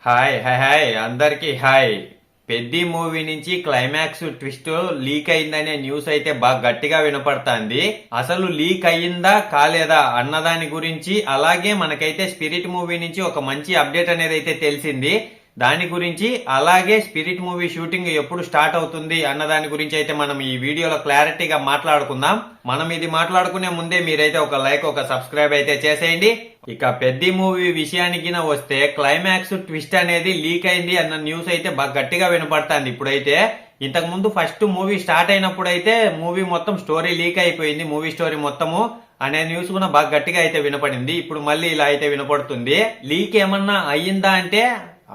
Hi hi hi అందరికి hi. Peddi movie నుంచి climax twist leak అయిందనే news అయితే బాగా గట్టిగా వినపడుతుంది. అసలు లీక్ అయ్యిందా కాలేదా అన్నదాని గురించి, అలాగే మనకైతే స్పిరిట్ మూవీ నుంచి ఒక మంచి అప్డేట్ అనేది అయితే తెలిసింది. దాని గురించి, అలాగే స్పిరిట్ మూవీ షూటింగ్ ఎప్పుడు స్టార్ట్ అవుతుంది అన్న దాని గురించి అయితే మనం ఈ వీడియోలో క్లారిటీగా మాట్లాడుకుందాం. మనం ఇది మాట్లాడుకునే ముందే మీరైతే ఒక లైక్ ఒక సబ్స్క్రైబ్ అయితే చేసేయండి. ఇక పెద్ది మూవీ విషయానికి వస్తే క్లైమాక్స్ ట్విస్ట్ అనేది లీక్ అయింది అన్న న్యూస్ అయితే బాగా గట్టిగా వినపడుతుంది. ఇప్పుడైతే ఇంతకు ముందు ఫస్ట్ మూవీ స్టార్ట్ అయినప్పుడు అయితే మూవీ మొత్తం స్టోరీ లీక్ అయిపోయింది, మూవీ స్టోరీ మొత్తము అనే న్యూస్ కూడా బాగా గట్టిగా అయితే వినపడింది. ఇప్పుడు మళ్ళీ ఇలా అయితే వినపడుతుంది. లీక్ ఏమన్నా అయ్యిందా అంటే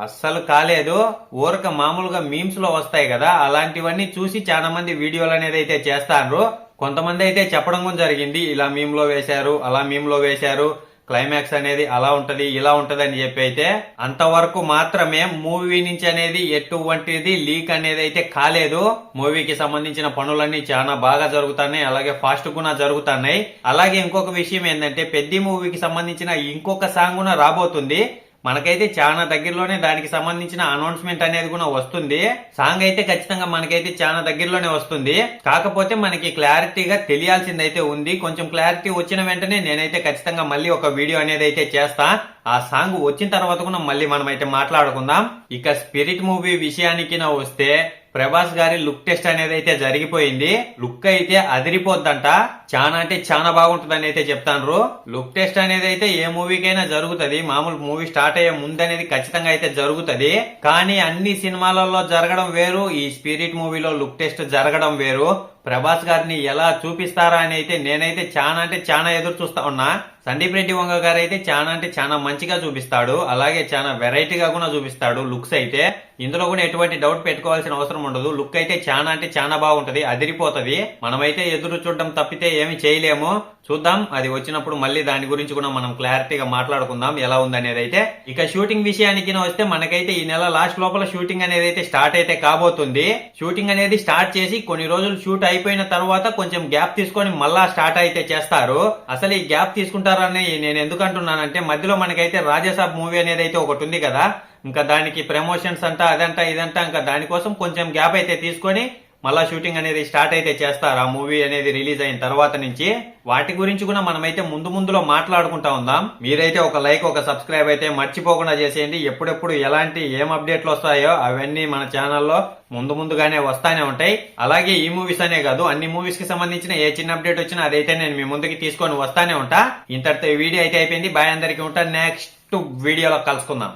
అస్సలు కాలేదు. ఊరక మామూలుగా మీమ్స్ లో వస్తాయి కదా, అలాంటివన్నీ చూసి చాలా మంది వీడియోలు అనేది అయితే చేస్తారు. కొంతమంది అయితే చెప్పడం కూడా జరిగింది, ఇలా మీమ్ లో వేశారు, అలా మీమ్ లో వేశారు, క్లైమాక్స్ అనేది అలా ఉంటది ఇలా ఉంటది అని చెప్పి అయితే. అంతవరకు మాత్రమే మూవీ నుంచి అనేది ఎటువంటిది లీక్ అనేది అయితే కాలేదు. మూవీకి సంబంధించిన పనులన్నీ చాలా బాగా జరుగుతున్నాయి, అలాగే ఫాస్ట్ కూడా జరుగుతున్నాయి. అలాగే ఇంకొక విషయం ఏంటంటే పెద్ది మూవీకి సంబంధించిన ఇంకొక సాంగ్ కూడా రాబోతుంది. మనకైతే చాలా దగ్గరలోనే దానికి సంబంధించిన అనౌన్స్మెంట్ అనేది కూడా వస్తుంది. సాంగ్ అయితే ఖచ్చితంగా మనకైతే చాలా దగ్గరలోనే వస్తుంది. కాకపోతే మనకి క్లారిటీగా తెలియాల్సిందైతే ఉంది. కొంచెం క్లారిటీ వచ్చిన వెంటనే నేనైతే ఖచ్చితంగా మళ్ళీ ఒక వీడియో అనేది అయితే చేస్తా. ఆ సాంగ్ వచ్చిన తర్వాత కూడా మళ్ళీ మనం అయితే మాట్లాడుకుందాం. ఇక స్పిరిట్ మూవీ విషయానికి వస్తే ప్రభాస్ గారి లుక్ టెస్ట్ అనేది అయితే జరిగిపోయింది. లుక్ అయితే అదిరిపోద్దంట, చాలా అంటే చాలా బాగుంటుంది అయితే చెప్తాను. లుక్ టెస్ట్ అనేది అయితే ఏ మూవీకైనా జరుగుతుంది, మామూలు మూవీ స్టార్ట్ అయ్యే ముందు అనేది ఖచ్చితంగా అయితే జరుగుతుంది. కానీ అన్ని సినిమాలలో జరగడం వేరు, ఈ స్పిరిట్ మూవీలో లుక్ టెస్ట్ జరగడం వేరు. ప్రభాస్ గారిని ఎలా చూపిస్తారా అని అయితే నేనైతే చాలా అంటే చాలా ఎదురు చూస్తా ఉన్నా. సందీప్ రెడ్డి వంగ గారు అయితే చాలా అంటే చాలా మంచిగా చూపిస్తాడు, అలాగే చాలా వెరైటీగా కూడా చూపిస్తాడు లుక్స్ అయితే. ఇందులో కూడా ఎటువంటి డౌట్ పెట్టుకోవాల్సిన అవసరం ఉండదు. లుక్ అయితే చాలా అంటే చాలా బాగుంటది, అదిరిపోతది. మనమైతే ఎదురు చూడడం తప్పితే ఏమి చేయలేము. చూద్దాం, అది వచ్చినప్పుడు మళ్ళీ దాని గురించి కూడా మనం క్లారిటీగా మాట్లాడుకుందాం ఎలా ఉందనేది అయితే. ఇక షూటింగ్ విషయానికి వస్తే మనకైతే ఈ నెల లాస్ట్ లోపల షూటింగ్ అనేది అయితే స్టార్ట్ అయితే కాబోతుంది. షూటింగ్ అనేది స్టార్ట్ చేసి కొన్ని రోజులు షూట్ అయిపోయిన తర్వాత కొంచెం గ్యాప్ తీసుకొని మళ్ళా స్టార్ట్ అయితే చేస్తారు. అసలు ఈ గ్యాప్ తీసుకుంటారని నేను ఎందుకు అంటున్నానంటే, మధ్యలో మనకైతే రాజాసాబ్ మూవీ అనేది అయితే ఒకటి ఉంది కదా, ఇంకా దానికి ప్రమోషన్స్ అంట అదంతా ఇదంతా, ఇంకా దానికోసం కొంచెం గ్యాప్ అయితే తీసుకొని మళ్ళా షూటింగ్ అనేది స్టార్ట్ అయితే చేస్తారు. ఆ మూవీ అనేది రిలీజ్ అయిన తర్వాత నుంచి వాటి గురించి కూడా మనమైతే ముందులో మాట్లాడుకుంటా ఉందాం. మీరైతే ఒక లైక్ ఒక సబ్స్క్రైబ్ అయితే మర్చిపోకుండా చేసేయండి. ఎప్పుడెప్పుడు ఎలాంటి ఏం అప్డేట్లు వస్తాయో అవన్నీ మన ఛానల్లో ముందుగానే వస్తానే ఉంటాయి. అలాగే ఈ మూవీస్ అనే కాదు, అన్ని మూవీస్ కి సంబంధించిన ఏ చిన్న అప్డేట్ వచ్చినా అదైతే నేను మీ ముందుకి తీసుకొని వస్తానే ఉంటా. ఇంతటితో ఈ వీడియో అయితే అయిపోయింది. బాయ్ అందరికీ ఉంటా. నెక్స్ట్ వీడియోలో కలుసుకుందాం.